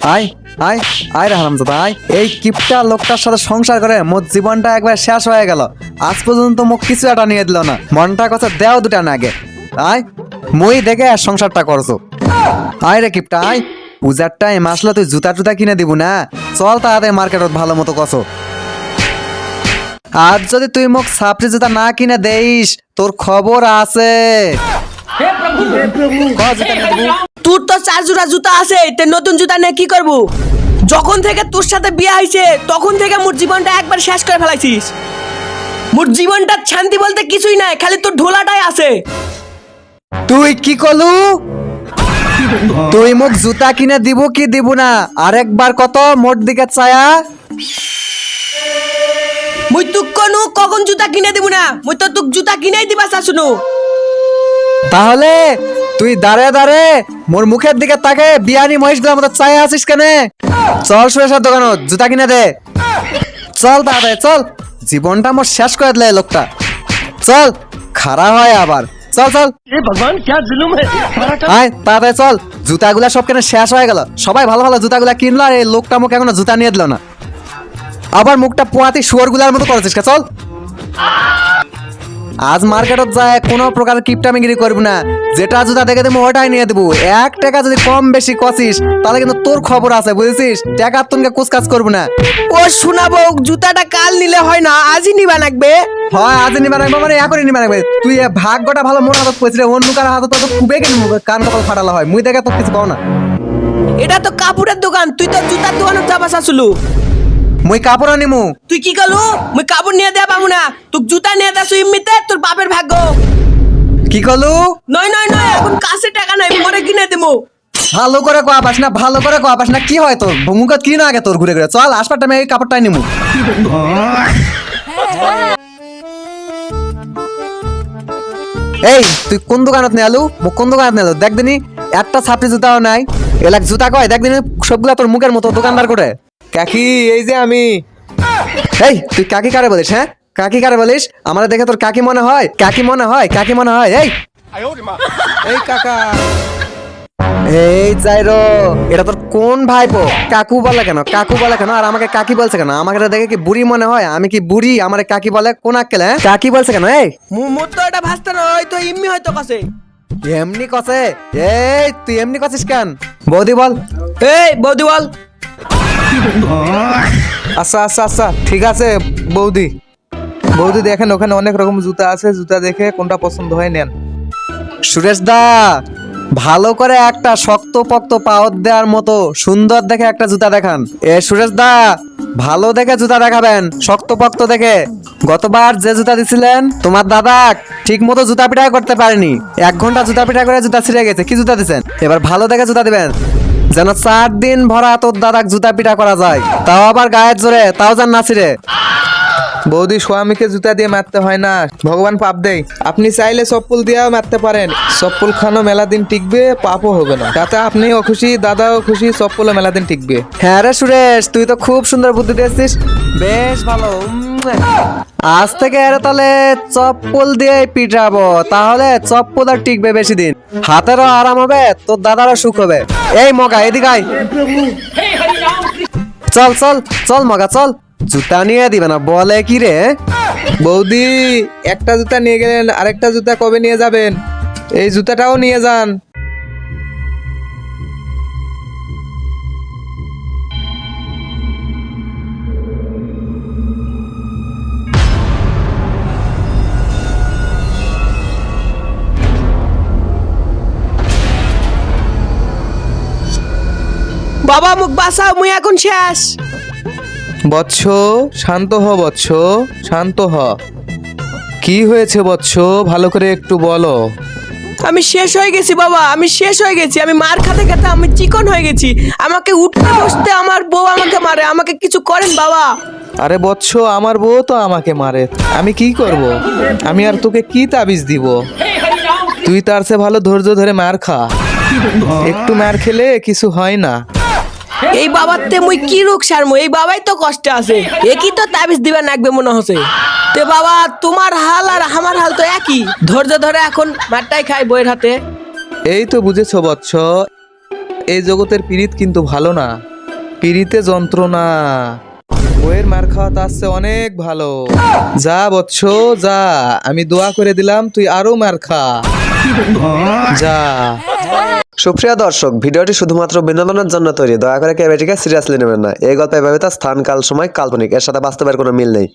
আয় আয় আয় রে হারামজাদা আয়। এই কিপটা লোকটার সাথে সংসার করে মোর জীবনটা একবার শেষ হয়ে গেল। আজ পর্যন্ত মুখ কিছু একটা নিয়ে দিল না। মনটা কথা দেও দুটা না আগে। আয় মই দেখে আর সংসারটা করছো। আয় রে কিপটা আয়। পূজার টাইম আসলে তুই জুতা টুতা কিনে দিব না। চল তাড়াতাড়ি মার্কেটত ভালো মতো কসো। আজ যদি তুই মোক সাপড়ি জুতা না কিনে দেইস তোর খবর আছে। ক জুতা কিনে দিবো? তোর তো 4 জোড়া জুতা আছে, তে নতুন জুতা নিয়ে কি করবো? যখন থেকে তোর সাথে বিয়ে হয়েছে তখন থেকে মোর জীবনটা একবার শেষ করে ফেলাইছিস। মোর জীবনটা শান্তি বলতে কিছুই নাই, খালি তোর ঢোলাটাই আছে। তুই কি কলু? তুই মোক জুতা কিনে দিব কি দিব না আরেকবার কত মোর দিকে ছায়া। মুই তুক কোনু কখন জুতা কিনে দিব না, মুই তো তুক জুতা কিনেই দিবা চাসুনু। তাহলে তুই দাঁড়ে দাঁড়ে মোর মুখের দিকে তাকে বিয়ানি মহিষগুলোর মতো চাই আছিস কেন? চল সুরেশের দোকানত জুতা কিনে দে। চল তাড়াতাড়ি চল, জীবনটা মোর শেষ করে দিলে এই লোকটা। চল খাড়া হয় আবার। চল চল भगवान क्या जुलुम है। আয় তাড়াতাড়ি চল। জুতাগুলা সব কেন শেষ হয়ে গেল। সবাই ভালো ভালো জুতাগুলা কিনলো আর এই লোকটা মুখে এখনো জুতা নিয়ে দিল না। আবার মুখটা পোয়াতি শুয়োরগুলার মতো করেছিস কে? চল আজ মার্কেটত যায় কোনো প্রকার কিপটামিগিরি করবি না। যেটা জুতা দেখে দেবো ওটাই নিয়ে দেবো। 1 টাকা যদি কম বেশি কষিস তাহলে কিন্তু তোর খবর আছে বুঝেছিস। টাকার তুনকে কুচকাজ করবি না। ও শোনাবো, জুতাটা কাল নিলে হয় না, আজই নিবা লাগবে। হয় আজ নিবা রাখবো মানে এখনই নিবা রাখবে। তুই এ ভাগ্যটা ভালো মোর হাতত পেয়েছিস, অন্য কার হাতত তো খুবই কেন কান কপাল ফাটালা হয়। মুই দেখে তো কিছু পাও না। এটা তো কাপড়ের দোকান, তুই তো জুতার দোকানে যাবা চাসুলু। মুই কাপড় নিমু। তুই কি করলু? মুই কাপড় নিয়ে দেয়া পাবো না, তুই জুতা নিয়ে দেছো এমনিতে তোর বাপের ভাগ্য। কি কলু? নয় নয় নয়, এখন কাছে টাকা নাই, পরে কিনে দেবো। ভালো করে কোয়া পাস না, ভালো করে কোয়া পাস না। কি হয় তোর ভঙ্গুকাত কি না আগে তোর ঘুরে ঘুরে। চল আসবার টাইমে এই কাপড়টাই নিমু। এই তুই কোন দোকানত নিয়ে আলু? মুখ কোন দোকানত নিয়ে আলু? দেখ দিনি একটা ছাপড়ি জুতাও নাই। এলাক জুতা কয় দেখ দিনি সবগুলা তোর মুখের মতো দোকানদার করে। কাকি এই যে আমি। এই তুই কাকি কারে বলিস? হ্যাঁ কাকি কারে বলিস? আমার দেখে তোর কাকি মনে হয়? কাকি মনে হয়? কাকি মনে হয়? এই এই কাকা এই যাইরো, এটা তোর কোন ভাইপো? কাকু বলে কেন? কাকু বলে কেন? আর আমাকে কাকি বলছে কেন? আমাকে দেখে কি বুড়ি মনে হয়? আমি কি বুড়ি? আমারে কাকি বলে কোন আক্কেলে? কাকি বলছে কেন? এই মোর তো এটা ভাসতে না, হয়তো ইম্মি হয়তো কাছে। এমনি কসে? এই তুই এমনি কছিস কেন? বৌদি বল। এই বৌদি বল। আচ্ছা আচ্ছা আচ্ছা ঠিক আছে বৌদি। বৌদি দেখেন ওখানে অনেক রকম জুতা আছে, জুতা দেখে কোনটা পছন্দ হয় নেন। সুরেশ দা ভালো করে একটা শক্ত পক্ত পাওয়ার দেওয়ার মতো সুন্দর দেখে একটা জুতা দেখান। এ সুরেশ দা ভালো দেখে জুতা দেখাবেন, শক্ত পক্ত দেখে। গতবার যে জুতা দিছিলেন তোমার দাদা ঠিক মতো জুতা পিটা করতে পারেনি। 1 ঘন্টা জুতা পিটা করে জুতা ছিঁড়ে গেছে। কি জুতা দিছেন? এবার ভালো দেখে জুতা দিবেন যেন 4 দিন ভরা তোর দাদাক জুতা পিটা করা যায়, তাও আবার গায়ের জোরে, তাও যেন না ছিঁড়ে। বৌদি স্বামীকে জুতা দিয়ে মারতে হয় না, ভগবান পাপ দেয়। আপনি চাইলে চপ্পল দিয়েও মারতে পারেন। চপ্পল খানো মেলা দিন টিকবে, পাপও হবে না। তাতে আপনিও খুশি, দাদাও খুশি, চপ্পলও মেলা দিন টিকবে। হ্যাঁ রে সুরেশ, তুই তো খুব সুন্দর বুদ্ধি দিয়েছিস। বেশ ভালো। আজ থেকে এর তাহলে চপ্পল দিয়ে পিটাবো, তাহলে চপ্পল আর টিকবে বেশি দিন। হাতেরও আরাম হবে, তোর দাদারও সুখ হবে। এই মগা এদিকে আয়। চল চল চল মগা চল। জুতা নিয়ে দিবে না বলে কি রে? বৌদি একটা জুতা নিয়ে গেলেন, আরেকটা জুতা কবে নিয়ে যাবেন? এই জুতাটাও নিয়ে যান। বাবা মুখ বাঁচাও, মুই এখন শেষ। বৎস শান্ত হ, বৎস শান্ত হ। কি হয়েছে বৎস, ভালো করে একটু বলো। আমি শেষ হয়ে গেছি বাবা, আমি শেষ হয়ে গেছি। আমি মার খাতে খাতে আমি চিকন হয়ে গেছি। আমাকে উঠতে বসতে আমার বউ আমাকে মারে, আমাকে কিছু করেন বাবা। আরে বৎস আমার বউ তো আমাকে মারে, আমি কি করব? আমি আর তোকে কি তাবিজ দিব? তুই তার চেয়ে ভালো ধৈর্য ধরে মার খা। একটু মার খেলে কিছু হয় না। এই বাবাতে মুই কি রোগ সারমু? এই বাবাই তো কষ্ট আছে, একই তো তাবিজ দিবা লাগবে মনে হচ্ছে। তে বাবা তোমার হাল আর আমার হাল তো একই, ধৈর্য ধরে এখন মারটাই খাই বইয়ের হাতে। এই তো বুঝেছো বৎস, এই জগতের পীড়িত কিন্তু ভালো না, পীড়িতে যন্ত্রণা। বইয়ের মার খাওয়া তার চেয়ে অনেক ভালো। যা বৎস যা, আমি দোয়া করে দিলাম তুই আরো মার খা, যা। সুপ্রিয় দর্শক, ভিডিওটি শুধুমাত্র বিনোদনের জন্য তৈরি, দয়া করে কেউ এটিকে সিরিয়াসলি নেবেন না। এই গল্পে এভাবে তার স্থান, কাল, সময় কাল্পনিক, এর সাথে বাস্তবের কোনো মিল নেই।